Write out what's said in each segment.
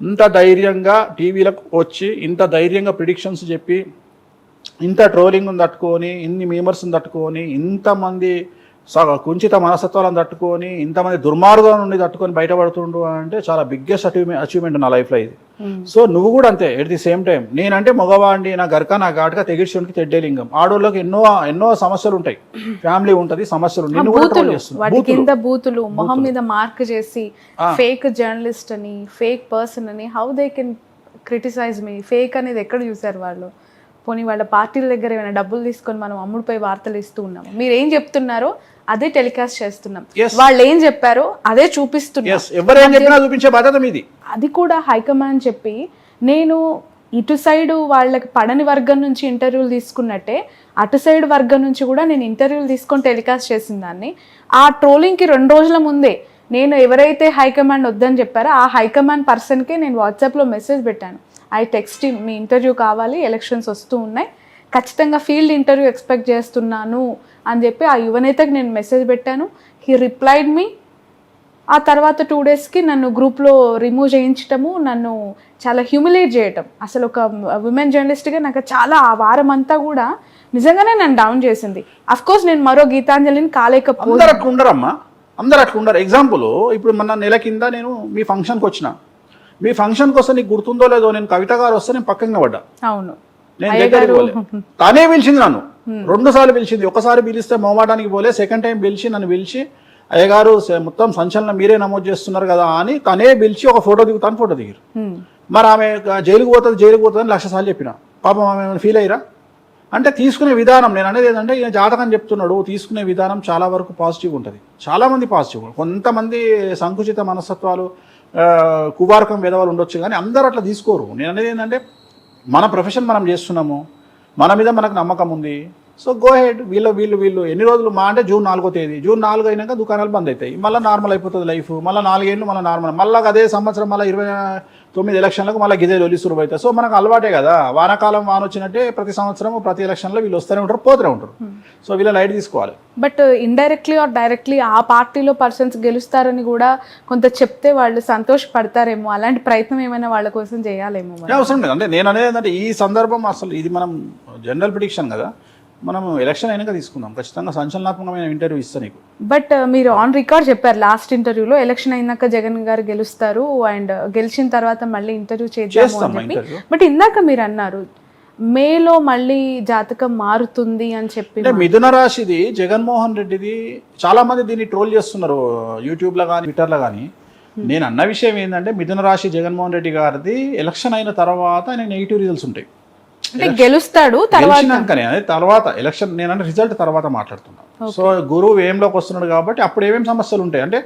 ఇంత ధైర్యంగా టీవీలకు వచ్చి ఇంత ధైర్యంగా ప్రిడిక్షన్స్ చెప్పి ఇంత ట్రోలింగ్ను తట్టుకొని ఇన్ని మీమర్స్ని తట్టుకొని ఇంతమంది కుంచిత మనస్తత్వాలను తట్టుకొని ఇంతమంది దుర్మార్గం నుండి తట్టుకొని బయటపడుతుండు అంటే చాలా బిగ్గెస్ట్ అచీవ్మెంట్ నా లైఫ్లో ఇది. సో నువ్వు కూడా అంతే ఎట్ ది సేమ్ టైం. నేనంటే మగవాడిని, నా గరక నా ఘాటుగా తెగిడ్చునికి తెడ్డేలింగం. ఆడోళ్ళకి ఎన్నో సమస్యలు ఉంటాయి, ఫ్యామిలీ ఉంటది, సమస్యలు. బూతులు మొహం మీద మార్క్ చేసి ఫేక్ జర్నలిస్ట్ అని, ఫేక్ పర్సన్ అని, how they can criticise me. Fake అనేది ఎక్కడ చూసారు వాళ్ళు? పోనీ వాళ్ళ పార్టీల దగ్గర ఏమైనా డబ్బులు తీసుకొని మనం అమ్ముడుపోయి వార్తలు ఇస్తూ ఉన్నాము. మీరు ఏం చెప్తున్నారో అదే టెలికాస్ట్ చేస్తున్నాం, వాళ్ళు ఏం చెప్పారో అదే చూపిస్తున్నారు. చూపించే బాధ్యత మీది. అది కూడా హైకమాండ్ చెప్పి, నేను ఇటు సైడ్ వాళ్ళకి పడని వర్గం నుంచి ఇంటర్వ్యూలు తీసుకున్నట్టే అటు సైడ్ వర్గం నుంచి కూడా నేను ఇంటర్వ్యూలు తీసుకొని టెలికాస్ట్ చేసిన దాన్ని. ఆ ట్రోలింగ్కి 2 రోజుల ముందే నేను ఎవరైతే హైకమాండ్ వద్దని చెప్పారో ఆ హైకమాండ్ పర్సన్కే నేను వాట్సాప్లో మెసేజ్ పెట్టాను. ఐ టెక్స్ట్ మీ ఇంటర్వ్యూ కావాలి, ఎలక్షన్స్ వస్తూ ఉన్నాయి, ఖచ్చితంగా ఫీల్డ్ ఇంటర్వ్యూ ఎక్స్పెక్ట్ చేస్తున్నాను అని చెప్పి ఆ యువనేతకి నేను మెసేజ్ పెట్టాను. హీ రిప్లైడ్ మీ. ఆ తర్వాత 2 డేస్కి నన్ను గ్రూప్లో రిమూవ్ చేయించటము, నన్ను చాలా హ్యూమిలేట్ చేయటం. అసలు ఒక విమెన్ జర్నలిస్ట్గా నాకు చాలా ఆ వారం అంతా కూడా నిజంగానే నన్ను డౌన్ చేసింది. అఫ్కోర్స్ నేను మరో గీతాంజలిని కాలేకపోతే. అందరు అట్లా ఉండరు. ఎగ్జాంపుల్, ఇప్పుడు మొన్న నెల కింద నేను మీ ఫంక్షన్కి వచ్చిన. మీ ఫంక్షన్కి వస్తే నీకు గుర్తుందో లేదో, నేను కవిత గారు వస్తే నేను పక్కన పడ్డా. అవును, నేను దగ్గరికి పోలే. తనే పిలిచింది నన్ను, 2 సార్లు పిలిచింది. ఒకసారి పిలిస్తే మొహమాటానికి పోలే, సెకండ్ టైం నన్ను పిలిచి అయ్యగారు మొత్తం సంచలనం మీరే నమోదు చేస్తున్నారు కదా అని తనే పిలిచి ఒక ఫోటో దిగుతాను, ఫోటో దిగారు. మరి ఆమె జైలుకు పోతుంది అని 1,00,000 సార్లు చెప్పిన. పాపం ఆమె ఫీల్ అయ్యారా అంటే తీసుకునే విధానం. నేను అనేది ఏంటంటే ఈయన జాతకం చెప్తున్నాడు, తీసుకునే విధానం చాలా వరకు పాజిటివ్ ఉంటుంది. చాలామంది పాజిటివ్, కొంతమంది సంకుచిత మనస్తత్వాలు కువారకం వేదవాళ్ళు ఉండొచ్చు, కానీ అందరూ అట్లా తీసుకోరు. నేను అనేది ఏంటంటే మన ప్రొఫెషన్ మనం చేస్తున్నాము, మన మీద మనకు నమ్మకం ఉంది. So go head. వీళ్ళు ఎన్ని రోజులు మా అంటే జూన్ 4వ తేదీ, జూన్ 4 అయినాక దుకాణాలు బంద్ అవుతాయి, మళ్ళీ నార్మల్ అయిపోతుంది లైఫ్. మళ్ళీ 4 ఏళ్ళు మళ్ళీ నార్మల్, మళ్ళీ అదే సంవత్సరం మళ్ళీ 29 ఎలక్షన్లకు మళ్ళీ గిదే లొల్లి సురువు అవుతాయి. సో మనకు అలవాటే కదా, వానాకాలం వాన వచ్చినట్టే ప్రతి సంవత్సరం ప్రతి ఎలక్షన్లో వీళ్ళు వస్తూనే ఉంటారు, పోతూనే ఉంటారు. సో వీళ్ళ లైట్ తీసుకోవాలి. బట్ ఇండైరెక్ట్లీ ఆర్ డైరెక్ట్లీ ఆ పార్టీలో పర్సన్స్ గెలుస్తారని కూడా కొంత చెప్తే వాళ్ళు సంతోషపడతారేమో. అలాంటి ప్రయత్నం ఏమైనా వాళ్ళ కోసం చేయాలేమో. అవసరం లేదు. అంటే నేను అనేది ఏంటంటే ఈ సందర్భం అసలు ఇది మనం జనరల్ ప్రిడిక్షన్ కదా, మనం ఎలక్షన్ అయినాక తీసుకుందాం. ఖచ్చితంగా సంచలనాత్మకమైన ఇంటర్వ్యూ ఇస్తాను నీకు. బట్ మీరు ఆన్ రికార్డ్ చెప్పారు లాస్ట్ ఇంటర్వ్యూలో, ఎలక్షన్ అయినాక జగన్ గారు గెలుస్తారు అండ్ గెలిచిన తర్వాత మళ్ళీ ఇంటర్వ్యూ చేద్దాం. బట్ ఇందాక మీరు అన్నారు మేలో మళ్ళీ జాతకం మారుతుంది అని చెప్పి. మిథున రాశిది జగన్మోహన్ రెడ్డిది చాలా మంది దీన్ని ట్రోల్ చేస్తున్నారు యూట్యూబ్లో కానీ ట్విట్టర్లో కానీ. నేను అన్న విషయం ఏంటంటే మిథున రాశి జగన్మోహన్ రెడ్డి గారిది ఎలక్షన్ అయిన తర్వాత ఆయన నెగిటివ్ రిజల్ట్స్ ఉంటాయి. గెలుస్తాడు తర్వాత ఎలక్షన్, నేనంటే రిజల్ట్ తర్వాత మాట్లాడుతున్నాను. సో గురువు ఏంలోకి వస్తున్నాడు కాబట్టి అప్పుడు ఏమేమి సమస్యలు ఉంటాయి అంటే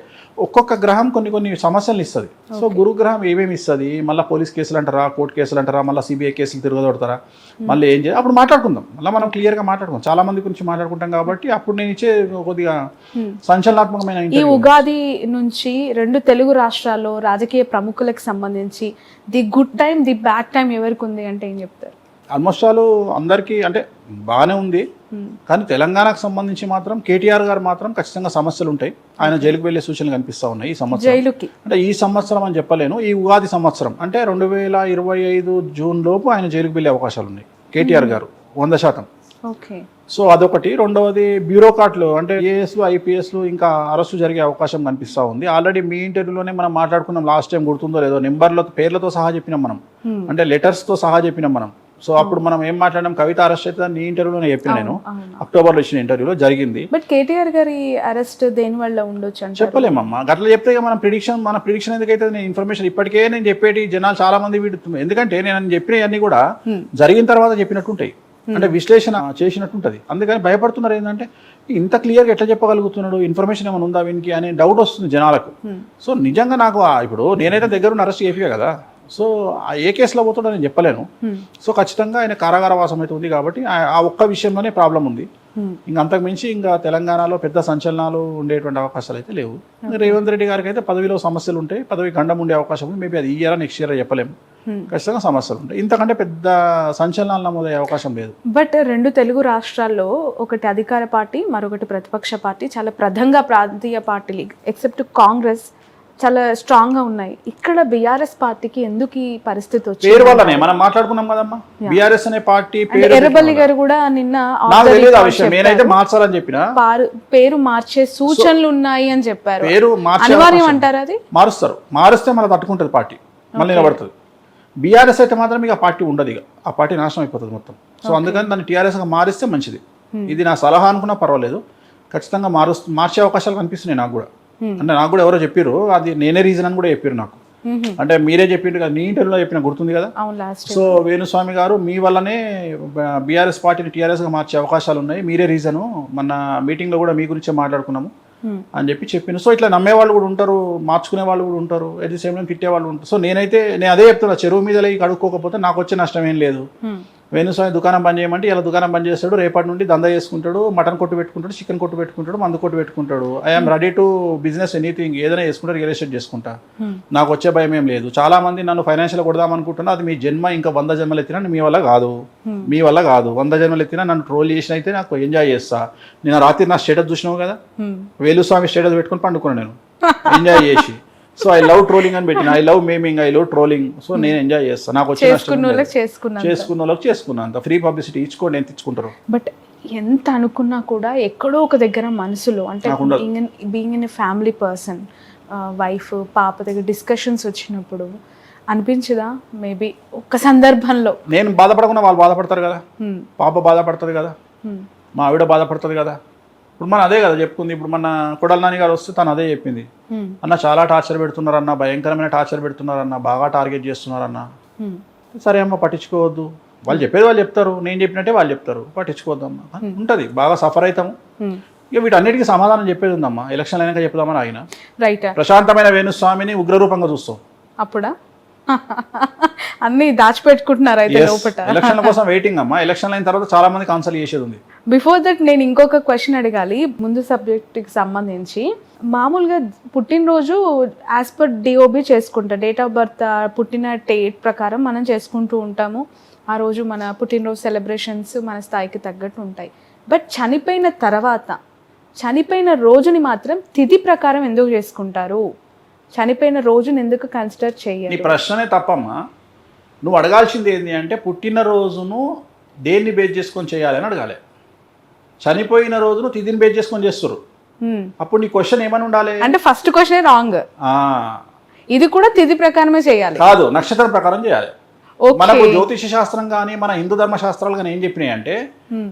ఒక్కొక్క గ్రహం కొన్ని సమస్యలు ఇస్తుంది. సో గురు గ్రహం ఏమేమి ఇస్తుంది, మళ్ళీ పోలీస్ కేసులు అంటారా, కోర్టు కేసులు అంటారా, మళ్ళీ సిబిఐ కేసులు తిరగదొడతారా, మళ్ళీ ఏం చేయాలి అప్పుడు మాట్లాడుకుందాం. మళ్ళీ మనం క్లియర్గా మాట్లాడుకుందాం, చాలా మంది గురించి మాట్లాడుకుంటాం కాబట్టి అప్పుడు నేను ఇచ్చే కొద్దిగా సంచలనాత్మకమైన. ఈ ఉగాది నుంచి 2 తెలుగు రాష్ట్రాల్లో రాజకీయ ప్రముఖులకు సంబంధించి the good time the bad time ఎవరికి ఉంది అంటే ఏం చెప్తారు? ఆల్మోస్ట్ ఆల్ అందరికీ అంటే బాగానే ఉంది, కానీ తెలంగాణకు సంబంధించి మాత్రం కేటీఆర్ గారు మాత్రం ఖచ్చితంగా సమస్యలు ఉంటాయి. ఆయన జైలుకు వెళ్లే సూచనలు కనిపిస్తూ ఉన్నాయి ఈ సంవత్సరం. అంటే ఈ సంవత్సరం అని చెప్పలేను, ఈ ఉగాది సంవత్సరం అంటే 2025 జూన్ లోపు ఆయన జైలుకు వెళ్లే అవకాశాలు ఉన్నాయి కేటీఆర్ గారు 100%. సో అదొకటి. రెండవది బ్యూరోక్రాట్లు అంటే ఏఎస్లు ఐపీఎస్లు ఇంకా అరెస్టు జరిగే అవకాశం కనిపిస్తూ ఉంది. ఆల్రెడీ మీ ఇంటర్వ్యూలోనే మనం మాట్లాడుకున్నాం, లాస్ట్ టైం గుర్తుందో లేదో, పేర్లతో సహా చెప్పినాం మనం, అంటే లెటర్స్తో సహా చెప్పినాం మనం. సో అప్పుడు మనం ఏం మాట్లాడినాం, కవిత అరెస్ట్ అయితే నీ ఇంటర్వ్యూలోనే చెప్పిన, నేను అక్టోబర్లో ఇచ్చిన ఇంటర్వ్యూలో జరిగింది. బట్ కేటీఆర్ గారి అరెస్ట్ దేని వల్ల ఉండొచ్చు అని చెప్పలేమమ్మా. గట్లా చెప్తే మన ప్రిడిక్షన్ ఎందుకైతే నేను ఇన్ఫర్మేషన్ ఇప్పటికే నేను చెప్పేటి జనాలు చాలా మంది ఎందుకంటే నేను చెప్పినవన్నీ కూడా జరిగిన తర్వాత చెప్పినట్టుంటాయి, అంటే విశ్లేషణ చేసినట్టుంటది. అందుకని భయపడుతున్నారు ఏంటంటే ఇంత క్లియర్గా ఎట్లా చెప్పగలుగుతున్నాడు, ఇన్ఫర్మేషన్ ఏమైనా ఉందా వీనికి అనే డౌట్ వస్తుంది జనాలకు. సో నిజంగా నాకు ఇప్పుడు నేనైతే దగ్గరున్న అరెస్ట్ చేపియా కదా, సో ఏ కేసులో పోతాడో నేను చెప్పలేను. సో ఖచ్చితంగా ఆయన కారాగారవాసం అయితే ఉంది కాబట్టి ఆ ఒక్క విషయంలోనే ప్రాబ్లం ఉంది. ఇంకా అంతకు మించి ఇంకా తెలంగాణలో పెద్ద సంచలనాలు ఉండేటువంటి అవకాశాలు అయితే లేవు. రేవంత్ రెడ్డి గారికి అయితే పదవిలో సమస్యలు ఉంటాయి, పదవి గండం ఉండే అవకాశం ఉంది. మేబీ అది ఈ ఇయర్ నెక్స్ట్ ఇయర్ చెప్పలేము, ఖచ్చితంగా సమస్యలు ఉంటాయి. ఇంతకంటే పెద్ద సంచలనాలు నమోదయ్యే అవకాశం లేదు. బట్ 2 తెలుగు రాష్ట్రాల్లో ఒకటి అధికార పార్టీ, మరొకటి ప్రతిపక్ష పార్టీ, చాలా ప్రధానంగా ప్రాంతీయ పార్టీలు ఎక్సెప్ట్ కాంగ్రెస్ చాలా స్ట్రాంగ్ గా ఉన్నాయి. ఇక్కడ బీఆర్ఎస్ పార్టీకి ఎందుకు ఈ పరిస్థితి వచ్చింది? పేరు వల్లనే మనం మాట్లాడుకున్నాం కదమ్మా, బీఆర్ఎస్ అనే పార్టీ పేరు. ఎర్రబల్లి గారు కూడా నిన్న నాకు తెలియదు ఆ విషయం, నేనైతే మార్చాలని చెప్పిన. పేరు మార్చే సూచనలు ఉన్నాయి అని చెప్పారు. పేరు అనివార్యం అంటారు, అది మారుస్తారు, మారుస్తే మన తట్టుకుంటది పార్టీ, మళ్ళీ నిలబడుతుంది. బీఆర్ఎస్ అయితే మాత్రం ఇక పార్టీ ఉండదు, ఇక ఆ పార్టీ నాశనం అయిపోతుంది మొత్తం. సో అందుకని దాన్ని టీఆర్ఎస్ గా మారిస్తే మంచిది. ఇది నా సలహా అనుకున్నా పర్వాలేదు, ఖచ్చితంగా మార్చే అవకాశాలు కనిపిస్తున్నాయి నాకు కూడా. అంటే నాకు కూడా ఎవరో చెప్పారు, అది నేనే రీజన్ అని కూడా చెప్పారు నాకు. అంటే మీరే చెప్పిండ్రు కదా, నీ ఇంటర్వ్యూలో చెప్పిన గుర్తుంది కదా. సో వేణుస్వామి గారు మీ వల్లనే బీఆర్ఎస్ పార్టీని టీఆర్ఎస్ గా మార్చే అవకాశాలు ఉన్నాయి, మీరే రీజను, మన మీటింగ్ లో కూడా మీ గురించే మాట్లాడుకున్నాము అని చెప్పిన. సో ఇట్లా నమ్మే వాళ్ళు కూడా ఉంటారు, మార్చుకునే వాళ్ళు కూడా ఉంటారు, ఎట్ ది సేమ్ టైం తిట్టే వాళ్ళు ఉంటారు. సో నేను అదే చెప్తున్నా, చెరువు మీద కడుక్కోకపోతే నాకు వచ్చే నష్టం ఏం లేదు. వేణుస్వామి దుకాణం బంద్ చేయమంటే ఇలా దుకాణం బంద్ చేస్తాడు, రేపటి నుండి దందా చేసుకుంటాడు, మటన్ కొట్టు పెట్టుకుంటాడు, చికెన్ కొట్టు పెట్టుకుంటాడు, మందు కొట్టు పెట్టుకుంటాడు. I'm ready to business anything, ఏదైనా చేసుకుంటా, రియల్ ఎస్టేట్ చేసుకుంటా, నాకు వచ్చే భయం ఏం లేదు. చాలా మంది నన్ను ఫైనాన్షియల్ కొడదాం అనుకుంటున్నా, అది మీ జన్మ ఇంకా 100 జన్మలు ఎత్తినా మీ వల్ల కాదు, 100 జన్మలు ఎత్తినా నన్ను ట్రోల్ చేసిన అయితే నాకు ఎంజాయ్ చేస్తా. నేను రాత్రి నా స్టేటస్ చూసినావు కదా, వేణుస్వామి స్టేటస్ పెట్టుకుని పండుకున్నాను నేను ఎంజాయ్ చేసి. సో ఐ లవ్ ట్రోలింగ్ అని పెట్టిన, I love meming, I love trolling. So నేను ఎంజాయ్ చేస్తాను, నాకు వచ్చిన చేసుకున్న వాళ్ళకి చేసుకున్నా, అంత ఫ్రీ పబ్లిసిటీ ఇచ్చుకోండి, ఎంత ఇచ్చుకుంటారు. బట్ ఎంత అనుకున్నా కూడా ఎక్కడో ఒక దగ్గర మనసులో, అంటే being in family person, wife పాప దగ్గర డిస్కషన్స్ వచ్చినప్పుడు అనిపించదా, మేబీ ఒక్క సందర్భంలో నేను బాధపడకుండా వాళ్ళు బాధపడతారు కదా, పాప బాధపడుతుంది కదా, మా ఆవిడ బాధపడుతుంది కదా. ఇప్పుడు మనం అదే కదా చెప్పుకుంది. ఇప్పుడు మన కొడాల నాని గారు వస్తే తను అదే చెప్పింది, అన్న చాలా టార్చర్ పెడుతున్నారన్న, భయంకరమైన టార్చర్ పెడుతున్నారన్న, బాగా టార్గెట్ చేస్తున్నారన్న. సరే అమ్మ పట్టించుకోవద్దు, వాళ్ళు చెప్పేది వాళ్ళు చెప్తారు, నేను చెప్పినట్టే వాళ్ళు చెప్తారు, పట్టించుకోవద్దమ్మా ఉంటుంది. బాగా సఫర్ అవుతాము, ఇక వీటన్నిటికీ సమాధానం చెప్పేది ఉందమ్మా. ఎలక్షన్ అయినాక చెప్దామని ఆయన రైట్. ప్రశాంతమైన వేణుస్వామిని ఉగ్రరూపంగా చూస్తాం, అప్పుడా అన్ని దాచిపెట్టుకుంటున్నారు అయితే లోపల. ఎలక్షన్ల కోసం వెయిటింగ్ అమ్మా, ఎలక్షన్ అయిన తర్వాత చాలా మంది కాన్సల్ చేసేది ఉంది. బిఫోర్ దట్ నేను ఇంకొక క్వశ్చన్ అడగాలి ముందు సబ్జెక్ట్కి సంబంధించి. మామూలుగా పుట్టినరోజు యాజ్ పర్ డిఓబి చేసుకుంటాం, డేట్ ఆఫ్ బర్త్ పుట్టిన డేట్ ప్రకారం మనం చేసుకుంటూ ఉంటాము. ఆ రోజు మన పుట్టినరోజు సెలబ్రేషన్స్ మన స్థాయికి తగ్గట్టు ఉంటాయి. బట్ చనిపోయిన తర్వాత, చనిపోయిన రోజుని మాత్రం తిథి ప్రకారం ఎందుకు చేసుకుంటారు? చనిపోయిన రోజుని ఎందుకు కన్సిడర్ చేయాలి? నీ ప్రశ్ననే తప్పమ్మా. నువ్వు అడగాల్సింది ఏంటి అంటే పుట్టినరోజును దేన్ని బేస్ చేసుకొని చేయాలని అడగాలి. చనిపోయిన రోజును తిథిని బేస్ చేసుకొని చేస్తారు. అప్పుడు నీ క్వశ్చన్ ఏమని ఉండాలి అంటే ఫస్ట్ క్వశ్చన్ రాంగ్, ఇది కూడా తిథి ప్రకారమే చేయాలి కాదు, నక్షత్రం ప్రకారం చేయాలి. మనకు జ్యోతిష శాస్త్రం కానీ మన హిందూ ధర్మ శాస్త్రాలు కానీ ఏం చెప్పినాయి అంటే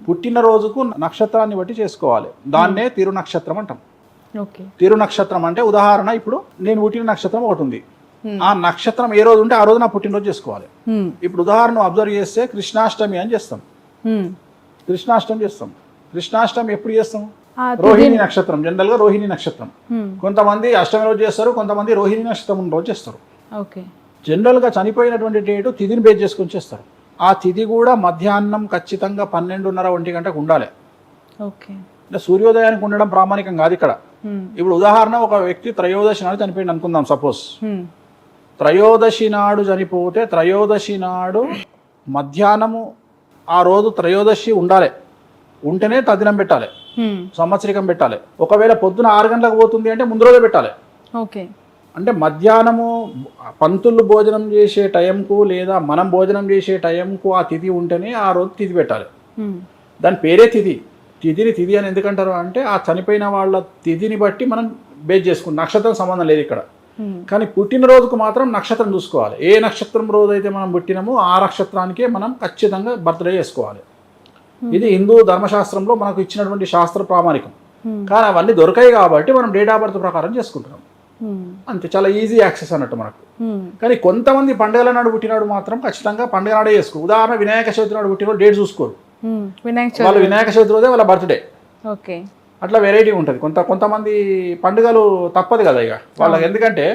పుట్టినరోజుకు నక్షత్రాన్ని బట్టి చేసుకోవాలి. దాన్నే తిరు నక్షత్రం అంటాం. తిరు నక్షత్రం అంటే ఉదాహరణ, ఇప్పుడు నేను పుట్టిన నక్షత్రం ఒకటి ఉంది, ఆ నక్షత్రం ఏ రోజు ఉంటే ఆ రోజు నా పుట్టినరోజు చేసుకోవాలి. ఇప్పుడు ఉదాహరణ అబ్జర్వ్ చేస్తే కృష్ణాష్టమి అని చేస్తాం, కృష్ణాష్టమి చేస్తాం. కృష్ణాష్టమి ఎప్పుడు చేస్తాం? రోహిణి నక్షత్రం, జనరల్ గా రోహిణి నక్షత్రం. కొంతమంది అష్టమి రోజు చేస్తారు, కొంతమంది రోహిణి నక్షత్రం రోజు చేస్తారు. జనరల్ గా చనిపోయినటువంటి డేటు తిథిని బేస్ చేసుకొని చేస్తారు. ఆ తిథి కూడా మధ్యాహ్నం ఖచ్చితంగా 12:30-1 గంటకు ఉండాలి. అంటే సూర్యోదయానికి ఉండడం ప్రామాణికం కాదు ఇక్కడ. ఇప్పుడు ఉదాహరణ, ఒక వ్యక్తి త్రయోదశి నాడు చనిపోయింది అనుకుందాం సపోజ్. త్రయోదశి నాడు చనిపోతే త్రయోదశి నాడు మధ్యాహ్నము ఆ రోజు త్రయోదశి ఉండాలి, ఉంటేనే తదినం పెట్టాలి, సంవత్సరికం పెట్టాలి. ఒకవేళ పొద్దున 6 గంటలకు పోతుంది అంటే ముందు రోజే పెట్టాలి. అంటే మధ్యాహ్నము పంతులు భోజనం చేసే టైంకు లేదా మనం భోజనం చేసే టైంకు ఆ తిథి ఉంటేనే ఆ రోజు తిథి పెట్టాలి. దాని పేరే తిథి. తిథి అని ఎందుకంటారు అంటే ఆ చనిపోయిన వాళ్ళ తిథిని బట్టి మనం బేస్ చేసుకుంటాం, నక్షత్రం సంబంధం లేదు ఇక్కడ. కానీ పుట్టినరోజుకు మాత్రం నక్షత్రం చూసుకోవాలి. ఏ నక్షత్రం రోజు అయితే మనం పుట్టినామో ఆ నక్షత్రానికే మనం ఖచ్చితంగా బర్త్డే చేసుకోవాలి. ఇది హిందూ ధర్మశాస్త్రంలో మనకు ఇచ్చినటువంటి శాస్త్ర ప్రామాణికం. కానీ అవన్నీ దొరకాయి కాబట్టి మనం డేట్ ఆఫ్ బర్త్ ప్రకారం చేసుకుంటున్నాం అంతే. చాలా ఈజీ యాక్సెస్ అన్నట్టు మనకు. కానీ కొంతమంది పండుగల నాడు పుట్టినాడు మాత్రం ఖచ్చితంగా పండుగ నాడే చేసుకో. ఉదాహరణ వినాయక చవితి నాడు పుట్టిన డేట్ చూసుకోరు, వాళ్ళు వినాయక చవితి రోజే వాళ్ళ బర్త్డే. అట్లా వెరైటీ ఉంటుంది. కొంతమంది పండుగలు తప్పదు కదా ఇక వాళ్ళకి. ఎందుకంటే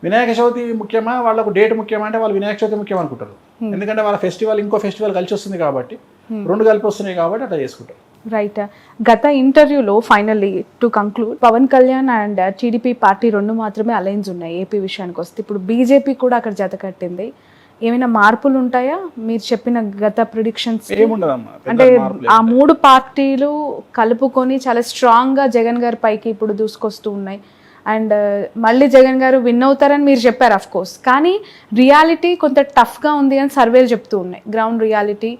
వినాయక చవితి ముఖ్యమా వాళ్ళకు డేట్ ముఖ్యమా అంటే వాళ్ళు వినాయక చవితి ముఖ్యం అనుకుంటారు. ఎందుకంటే వాళ్ళ ఫెస్టివల్ ఇంకో ఫెస్టివల్ కలిసి వస్తుంది కాబట్టి, రెండు కలిపి వస్తున్నాయి కాబట్టి అట్లా చేసుకుంటారు. రైట్. గత ఇంటర్వ్యూలో finally to conclude, Pawan Kalyan and TDP party రెండు మాత్రమే అలయన్స్ ఉన్నాయి ఏపీ విషయానికి వస్తే. ఇప్పుడు బీజేపీ కూడా అక్కడ జత కట్టింది. ఏమైనా మార్పులు ఉంటాయా మీరు చెప్పిన గత ప్రిడిక్షన్స్? అంటే ఆ మూడు పార్టీలు కలుపుకొని చాలా స్ట్రాంగ్ గా జగన్ గారి పైకి ఇప్పుడు దూసుకొస్తూ ఉన్నాయి. అండ్ మళ్ళీ జగన్ గారు విన్ అవుతారని మీరు చెప్పారు అఫ్ కోర్స్, కానీ రియాలిటీ కొంత టఫ్గా ఉంది అని సర్వేలు చెప్తూ ఉన్నాయి. గ్రౌండ్ రియాలిటీ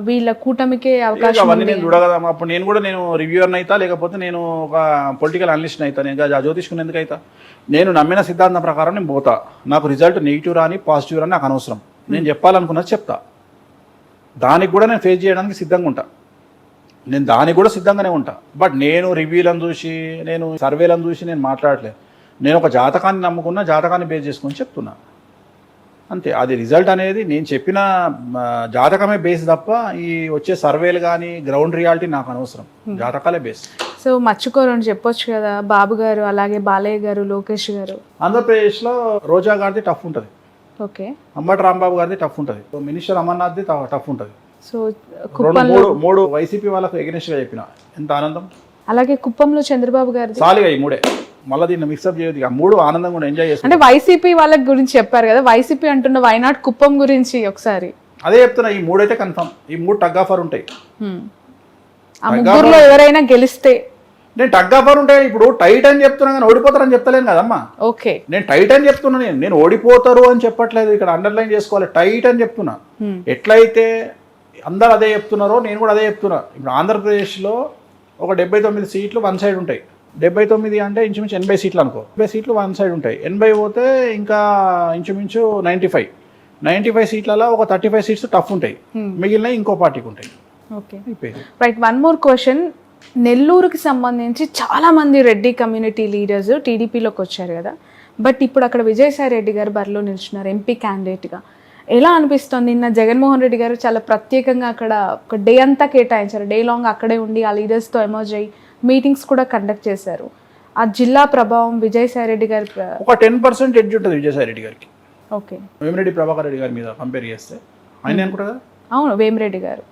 వీళ్ళ కూటమికే అవకాశం అవన్నీ నేను చూడగదా. అప్పుడు నేను రివ్యూవర్ని అవుతా, లేకపోతే నేను ఒక పొలిటికల్ అనలిస్ట్ని అవుతా. నేను జ్యోతిష్కుని ఎందుకు అవుతా? నేను నమ్మిన సిద్ధాంతం ప్రకారం నేను పోతా. నాకు రిజల్ట్ నెగిటివ్ రాని పాజిటివ్ రాని నాకు అనవసరం. నేను చెప్పాలనుకున్నది చెప్తా. దానికి కూడా నేను ఫేస్ చేయడానికి సిద్ధంగా ఉంటా. నేను దానికి కూడా సిద్ధంగానే ఉంటా. బట్ నేను రివ్యూలను చూసి, నేను సర్వేలను చూసి నేను మాట్లాడలేదు. నేను ఒక జాతకాన్ని నమ్ముకున్న, జాతకాన్ని బేస్ చేసుకొని చెప్తున్నా అంతే. అది రిజల్ట్ అనేది నేను చెప్పిన జాతకమే బేస్ తప్ప ఈ వచ్చే సర్వేలు కానీ గ్రౌండ్ రియాలిటీ నాకు అనవసరం. జాతకాలే బేస్. సో మర్చిపోరని చెప్పొచ్చు కదా బాబు గారు, అలాగే బాలయ్య గారు, లోకేష్ గారు. ఆంధ్రప్రదేశ్లో రోజా గారిది టఫ్ ఉంటుంది, ఓకే. అంబటి రాంబాబు గారిది టఫ్ ఉంటుంది, మినిస్టర్ అమర్నాథ్ది టఫ్ ఉంటుంది. సో మూడు వైసీపీ వాళ్ళకు ఎగనెస్ట్గా చెప్పిన ఎంత ఆనందం. అలాగే కుప్పంలో చంద్రబాబు గారు చాలుగా ఈ మూడే, మళ్ళీ దీన్ని మిక్సప్ చేయదు. ఇక మూడు ఆనందంగా కూడా ఎంజాయ్ చేస్తాం. అంటే వైసీపీ వాళ్ళ గురించి చెప్పారు కదా, వైసీపీ అంటున్న వైనాట్ కుప్పం గురించి ఒకసారి అదే చెప్తున్నా. ఈ మూడైతే కన్ఫర్మ్, ఈ మూడు టగ్ ఆఫర్ ఉంటాయి. ఆ ముగ్గురులో ఎవరైనా గెలిస్తే నేను టగ్ ఆఫర్ ఉంటాయి. ఇప్పుడు టైట్ అని చెప్తున్నా కానీ ఓడిపోతారని చెప్తలేను కదమ్మా. ఓకే, నేను టైట్ అని చెప్తున్నా. నేను ఓడిపోతారు అని చెప్పట్లేదు, ఇక్కడ అండర్లైన్ చేసుకోవాలి. టైట్ అని చెప్తున్నా. ఎట్లయితే అందరు అదే చెప్తున్నారో నేను కూడా అదే చెప్తున్నా. ఇప్పుడు ఆంధ్రప్రదేశ్లో ఒక 79 సీట్లు వన్ సైడ్ ఉంటాయి. 79 అంటే ఇంచుమించు 80 సీట్లు అనుకో. 80 సీట్లు వన్ సైడ్ ఉంటాయి. 80 పోతే ఇంకా ఇంచుమించు 95 సీట్లలో ఒక 35 సీట్స్ టఫ్ ఉంటాయి. మిగిలిన ఇంకో పార్టీకి ఉంటాయి. Okay, right. One more question. నెల్లూరుకి సంబంధించి చాలా మంది రెడ్డి కమ్యూనిటీ లీడర్స్ టీడీపీలోకి వచ్చారు కదా, బట్ ఇప్పుడు అక్కడ విజయసాయి రెడ్డి గారు బరిలో నిల్చున్నారు ఎంపీ క్యాండిడేట్గా. ఎలా అనిపిస్తుంది? నిన్న జగన్మోహన్ రెడ్డి గారు చాలా ప్రత్యేకంగా అక్కడ ఒక డే అంతా కేటాయించారు. డే లాంగ్ అక్కడే ఉండి ఆ లీడర్స్తో ఎమర్జ్ అయ్యి మీటింగ్స్ కూడా కండక్ట్ చేశారు. ఆ జిల్లా ప్రభావం విజయసాయి రెడ్డి గారి ఒక 10% ఎడ్జ్ ఉంటుంది విజయసాయి రెడ్డి గారికి. ఓకే, వేమిరెడ్డి ప్రభాకర్ రెడ్డి గారి మీద కంపేర్ చేస్తే ఆయన అనుకుంటా కదా. అవును, వేమిరెడ్డి గారు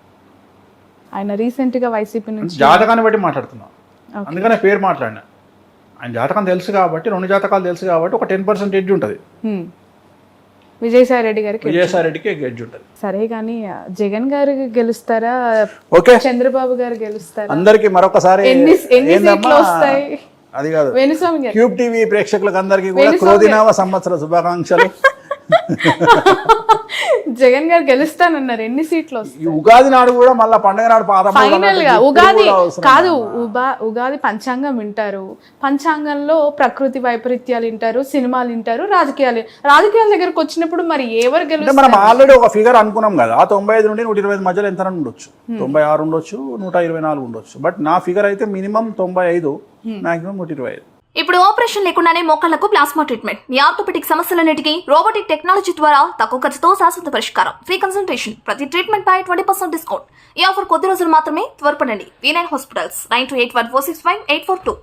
ఆయన రీసెంట్గా వైసీపీ నుంచి జాతకాన్ని బట్టి మాట్లాడుతున్నా, అందుకనే పేరు మాట్లాడినా. ఆయన జాతకం తెలుసు కాబట్టి, 2 జాతకాలు తెలుసు కాబట్టి ఒక 10% ఎడ్జ్ ఉంటుంది విజయసాయి రెడ్డి గారికి. విజయసాయి రెడ్డికి ఎడ్జ్ ఉంటుంది. సరే, కానీ జగన్ గారు గెలుస్తారా, ఓకే, చంద్రబాబు గారు గెలుస్తారా? అందరికి మరొకసారి ఎన్ని సీట్లు వస్తాయి? అది కాదు, వేణుస్వామి గారు, క్యూబ్ టీవీ ప్రేక్షకులకు అందరికీ కూడా క్రోధినామ సంవత్సర శుభాకాంక్షలు. జగన్ గారు గెలుస్తానన్నారు. ఎన్ని సీట్లు వస్తాయి? ఉగాది నాడు కూడా మళ్ళీ పండుగ నాడు ఫైనల్ గా ఉగాది కాదు, ఉగాది పంచాంగం వింటారు. పంచాంగంలో ప్రకృతి వైపరీత్యాలు వింటారు, సినిమాలు వింటారు, రాజకీయాల దగ్గరకు వచ్చినప్పుడు మరి ఎవరు గెలుస్తారు? మనం ఆల్రెడీ ఒక ఫిగర్ అనుకున్నాం కదా, 95 నుండి 125 మధ్యలో ఎంత ఉండొచ్చు, 96 ఉండొచ్చు, 124 ఉండొచ్చు. బట్ నా ఫిగర్ అయితే మినిమం 95, మాక్సిమం 125. ఇప్పుడు ఆపరేషన్ లేకుండానే మోకాళ్లకు ప్లాస్మా ట్రీట్మెంట్. మీ ఆర్థోపెటిక్ సమస్యలన్నిటికీ రోబోటిక్ టెక్నాలజీ ద్వారా తక్కువ ఖర్చుతో శాశ్వత పరిష్కారం. Free consultation. ప్రతి ట్రీట్మెంట్ పై 20% డిస్కౌంట్. ఈ ఆఫర్ కొద్ది రోజులు మాత్రమే. త్వరపడండి. V9 hospitals 9281465842.